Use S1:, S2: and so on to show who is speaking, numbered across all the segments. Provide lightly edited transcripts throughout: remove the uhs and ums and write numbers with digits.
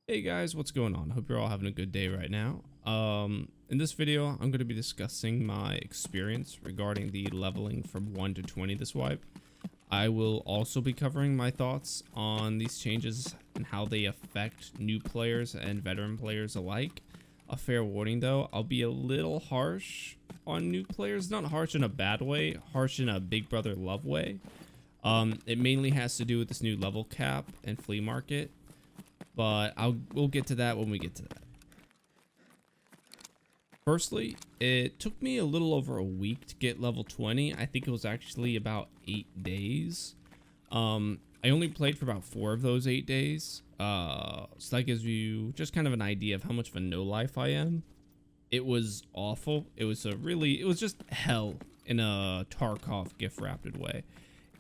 S1: Hey guys, what's going on? Hope you're all having a good day right now. In this video, I'm going to be discussing my experience regarding the leveling from 1 to 20 this wipe. I will also be covering my thoughts on these changes and how they affect new players and veteran players alike. A fair warning though, I'll be a little harsh on new players, not harsh in a bad way, harsh in a big brother love way. It mainly has to do with this new level cap and flea market. But we'll get to that when we get to that. Firstly, it took me a little over a week to get level 20. I think it was actually about 8 days. I only played for about 4 of those 8 days. So that gives you just kind of an idea of how much of a no-life I am. It was awful. It was just hell in a Tarkov gift-wrapped way.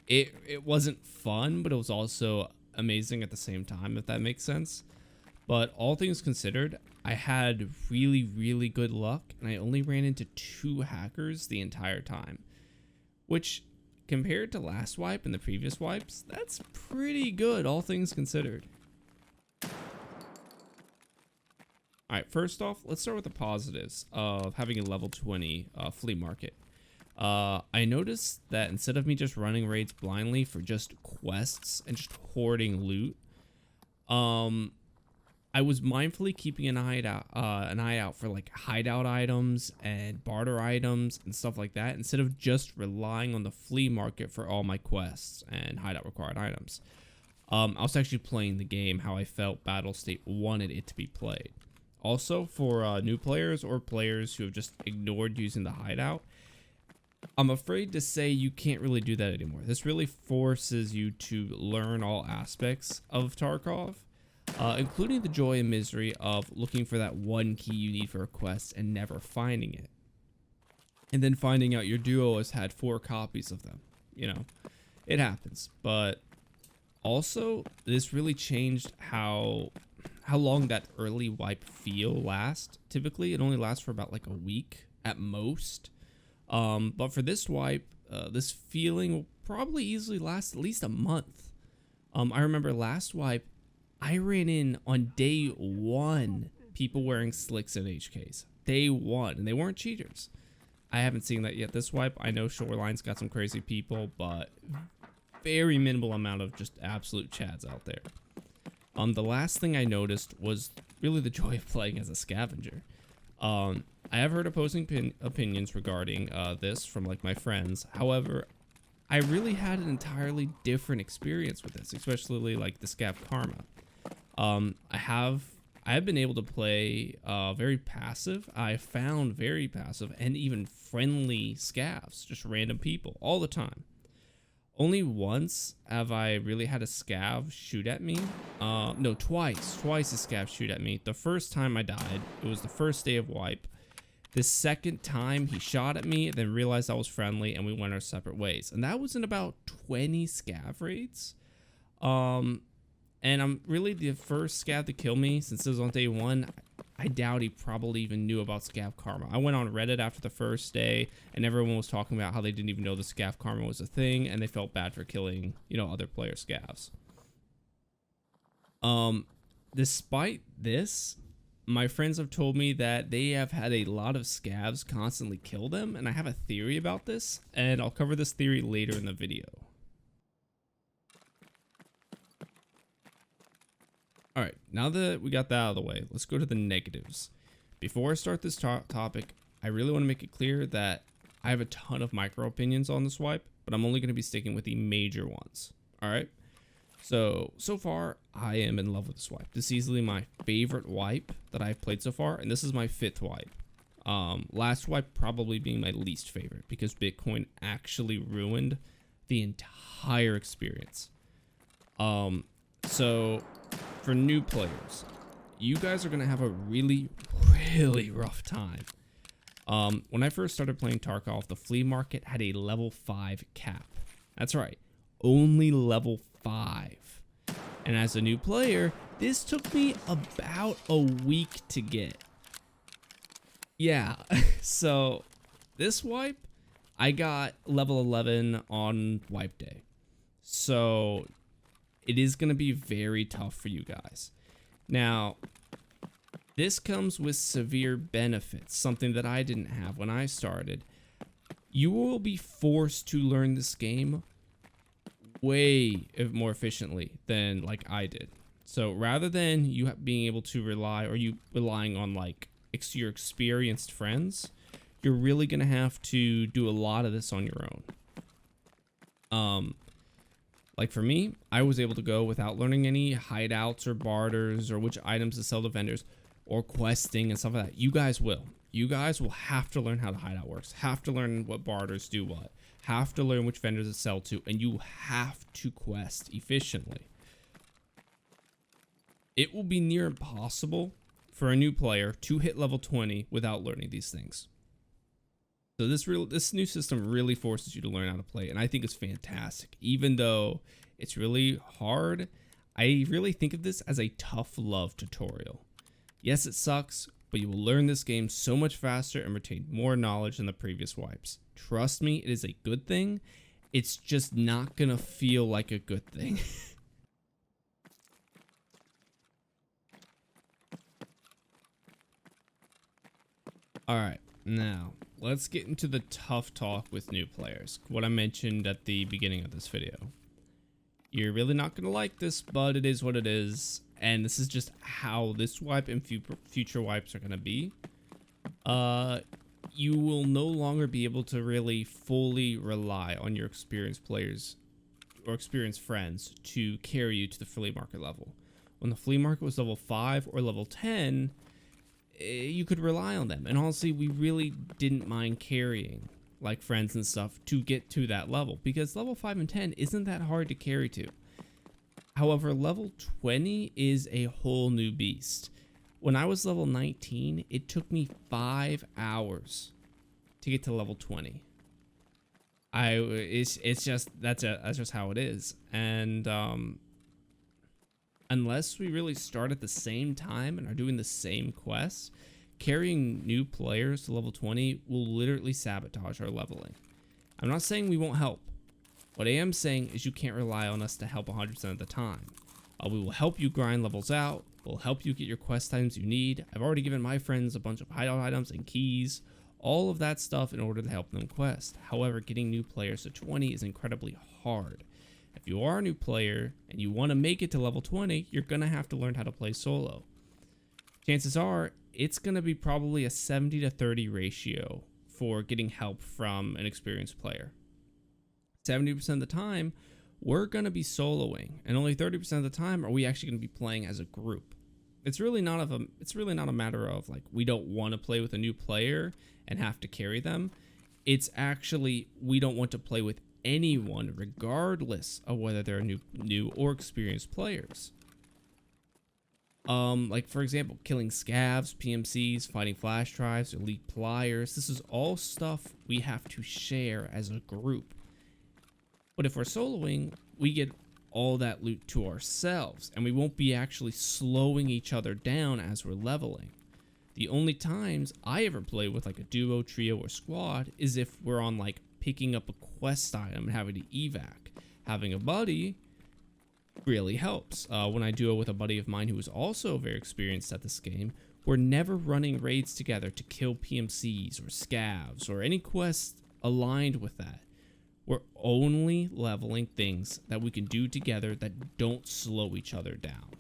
S1: It wasn't fun, but it was also amazing at the same time, if that makes sense. But all things considered, I had really good luck, and I only ran into 2 hackers the entire time, which compared to last wipe and the previous wipes, that's pretty good, all things considered. Alright, first off, let's start with the positives of having a level 20 flea market. I noticed that instead of me just running raids blindly for just quests and just hoarding loot, I was mindfully keeping an eye out for like hideout items and barter items and stuff like that, instead of just relying on the flea market for all my quests and hideout required items. I was actually playing the game how I felt Battle State wanted it to be played. Also, for new players or players who have just ignored using the hideout, I'm afraid to say you can't really do that anymore. This really forces you to learn all aspects of Tarkov, including the joy and misery of looking for that one key you need for a quest and never finding it. And then finding out your duo has had 4 copies of them. You know, it happens. But also, this really changed how long that early wipe feel lasts. Typically, it only lasts for about like a week at most. But for this wipe, this feeling will probably easily last at least a month. I remember last wipe, I ran in on day 1 people wearing slicks and HKs. Day 1, and they weren't cheaters. I haven't seen that yet this wipe. I know Shoreline's got some crazy people, but very minimal amount of just absolute chads out there. The last thing I noticed was really the joy of playing as a scavenger. I have heard opposing opinions regarding this from like my friends. However, I really had an entirely different experience with this, especially like the Scav Karma. I have been able to play very passive. I found very passive and even friendly Scavs, just random people all the time. Only once have I really had a Scav shoot at me. No, twice a Scav shoot at me. The first time I died, it was the first day of wipe. The second time he shot at me, then realized I was friendly, and we went our separate ways. And that was in about 20 Scav raids. And I'm really the first Scav to kill me since it was on day 1. I doubt he probably even knew about Scav Karma. I went on Reddit after the first day, and everyone was talking about how they didn't even know the Scav Karma was a thing, and they felt bad for killing, you know, other player Scavs. Despite this, my friends have told me that they have had a lot of Scavs constantly kill them, and I have a theory about this, and I'll cover this theory later in the video. Alright, now that we got that out of the way, let's go to the negatives. Before I start this topic, I really want to make it clear that I have a ton of micro opinions on this wipe, but I'm only going to be sticking with the major ones. Alright? So far, I am in love with this wipe. This is easily my favorite wipe that I've played so far, and this is my 5th wipe. Last wipe probably being my least favorite, because Bitcoin actually ruined the entire experience. So for new players, you guys are going to have a really rough time. When I first started playing Tarkov, the flea market had a level 5 cap. That's right, only level 5. And as a new player, this took me about a week to get. Yeah, so this wipe, I got level 11 on wipe day. So it is going to be very tough for you guys. Now, this comes with severe benefits, something that I didn't have when I started. You will be forced to learn this game way more efficiently than like I did. So rather than you being able to rely, or you relying on like your experienced friends, you're really gonna have to do a lot of this on your own. Like for me, I was able to go without learning any hideouts or barters or which items to sell to vendors or questing and stuff like that. You guys will. You guys will have to learn how the hideout works, have to learn what barters do what, have to learn which vendors to sell to, and you have to quest efficiently. It will be near impossible for a new player to hit level 20 without learning these things. So this new system really forces you to learn how to play, and I think it's fantastic. Even though it's really hard, I really think of this as a tough love tutorial. Yes, it sucks, but you will learn this game so much faster and retain more knowledge than the previous wipes. Trust me, it is a good thing. It's just not gonna feel like a good thing. Alright, now let's get into the tough talk with new players. What I mentioned at the beginning of this video. You're really not gonna like this, but it is what it is. And this is just how this wipe and future wipes are gonna be. You will no longer be able to really fully rely on your experienced players or experienced friends to carry you to the flea market level. When the flea market was level 5 or level 10, you could rely on them. And honestly, we really didn't mind carrying like friends and stuff to get to that level, because level 5 and 10 isn't that hard to carry to. However, level 20 is a whole new beast. When I was level 19, it took me 5 hours to get to level 20. It's just that's just how it is. And unless we really start at the same time and are doing the same quests, carrying new players to level 20 will literally sabotage our leveling. I'm not saying we won't help. What I am saying is you can't rely on us to help 100% of the time. We will help you grind levels out. We'll help you get your quest items you need. I've already given my friends a bunch of hideout items and keys, all of that stuff in order to help them quest. However, getting new players to 20 is incredibly hard. If you are a new player and you want to make it to level 20, you're going to have to learn how to play solo. Chances are it's going to be probably a 70 to 30 ratio for getting help from an experienced player. 70% of the time, we're going to be soloing, and only 30% of the time are we actually going to be playing as a group. It's really not a matter of like we don't want to play with a new player and have to carry them. It's actually we don't want to play with anyone regardless of whether they're new or experienced players. Like for example, killing scavs, PMCs, fighting flash drives, elite pliers. This is all stuff we have to share as a group. But if we're soloing, we get all that loot to ourselves, and we won't be actually slowing each other down as we're leveling. The only times I ever play with like a duo, trio, or squad is if we're on like picking up a quest item and having to evac. Having a buddy really helps. When I duo with a buddy of mine who is also very experienced at this game, we're never running raids together to kill PMCs or scavs or any quests aligned with that. We're only leveling things that we can do together that don't slow each other down.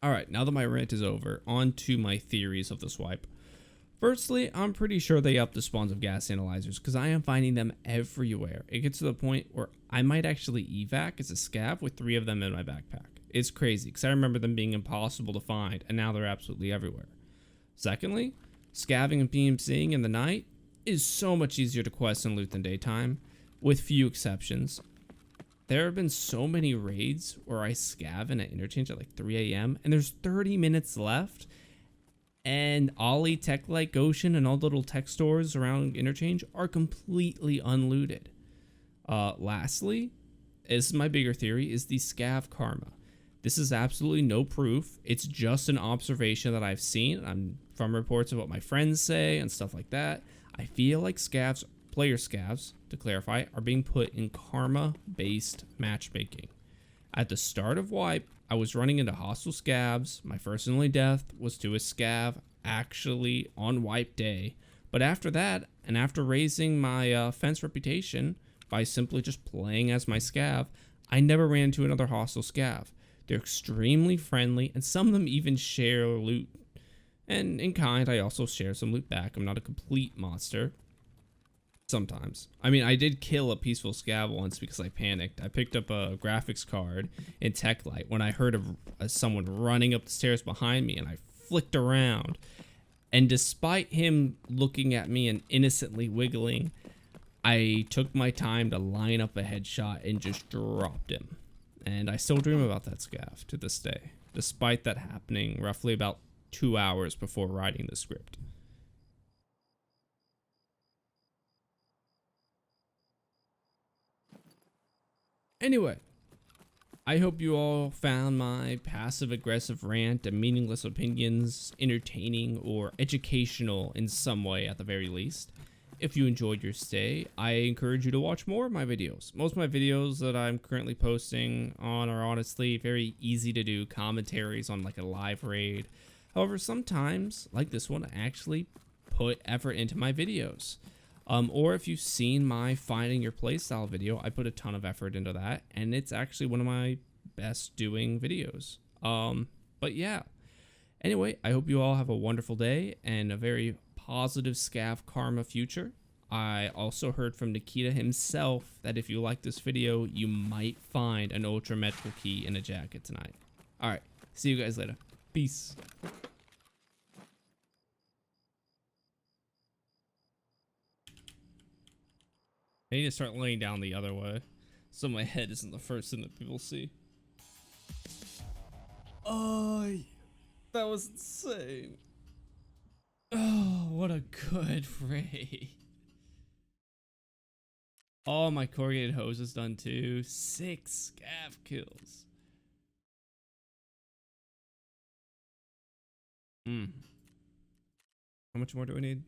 S1: Alright, now that my rant is over, on to my theories of this wipe. Firstly, I'm pretty sure they upped the spawns of gas analyzers because I am finding them everywhere. It gets to the point where I might actually evac as a scav with 3 of them in my backpack. It's crazy because I remember them being impossible to find, and now they're absolutely everywhere. Secondly, scavving and PMCing in the night is so much easier to quest and loot than daytime, with few exceptions. There have been so many raids where I scav in an interchange at like 3 a.m. and there's 30 minutes left, and Ollie, Tech Light, Goshen, and all the little tech stores around interchange are completely unlooted. Lastly, this is my bigger theory, is the scav karma. This is absolutely no proof. It's just an observation that I've seen from reports of what my friends say and stuff like that. I feel like scavs, player scavs, to clarify, are being put in karma-based matchmaking. At the start of wipe, I was running into hostile scavs. My first and only death was to a scav actually on wipe day. But after that, and after raising my fence reputation by simply just playing as my scav, I never ran into another hostile scav. They're extremely friendly, and some of them even share loot. And in kind, I also share some loot back. I'm not a complete monster. Sometimes. I mean, I did kill a peaceful scav once because I panicked. I picked up a graphics card in Tech Light when I heard of someone running up the stairs behind me, and I flicked around. And despite him looking at me and innocently wiggling, I took my time to line up a headshot and just dropped him. And I still dream about that scav to this day, despite that happening roughly about 2 hours before writing the script. Anyway, I hope you all found my passive-aggressive rant and meaningless opinions entertaining or educational in some way at the very least. If you enjoyed your stay, I encourage you to watch more of my videos. Most of my videos that I'm currently posting on are honestly very easy to do commentaries on like a live raid. However, sometimes, like this one, I actually put effort into my videos. Or if you've seen my finding your playstyle video, I put a ton of effort into that, and it's actually one of my best doing videos. But yeah. Anyway, I hope you all have a wonderful day and a very positive scav karma future. I also heard from Nikita himself that if you like this video, you might find an ultra medical key in a jacket tonight. Alright, see you guys later. Peace. I need to start laying down the other way so my head isn't the first thing that people see. Oh, that was insane. Oh, what a good raid. Oh, my corrugated hose is done too. 6 scav kills. How much more do we need?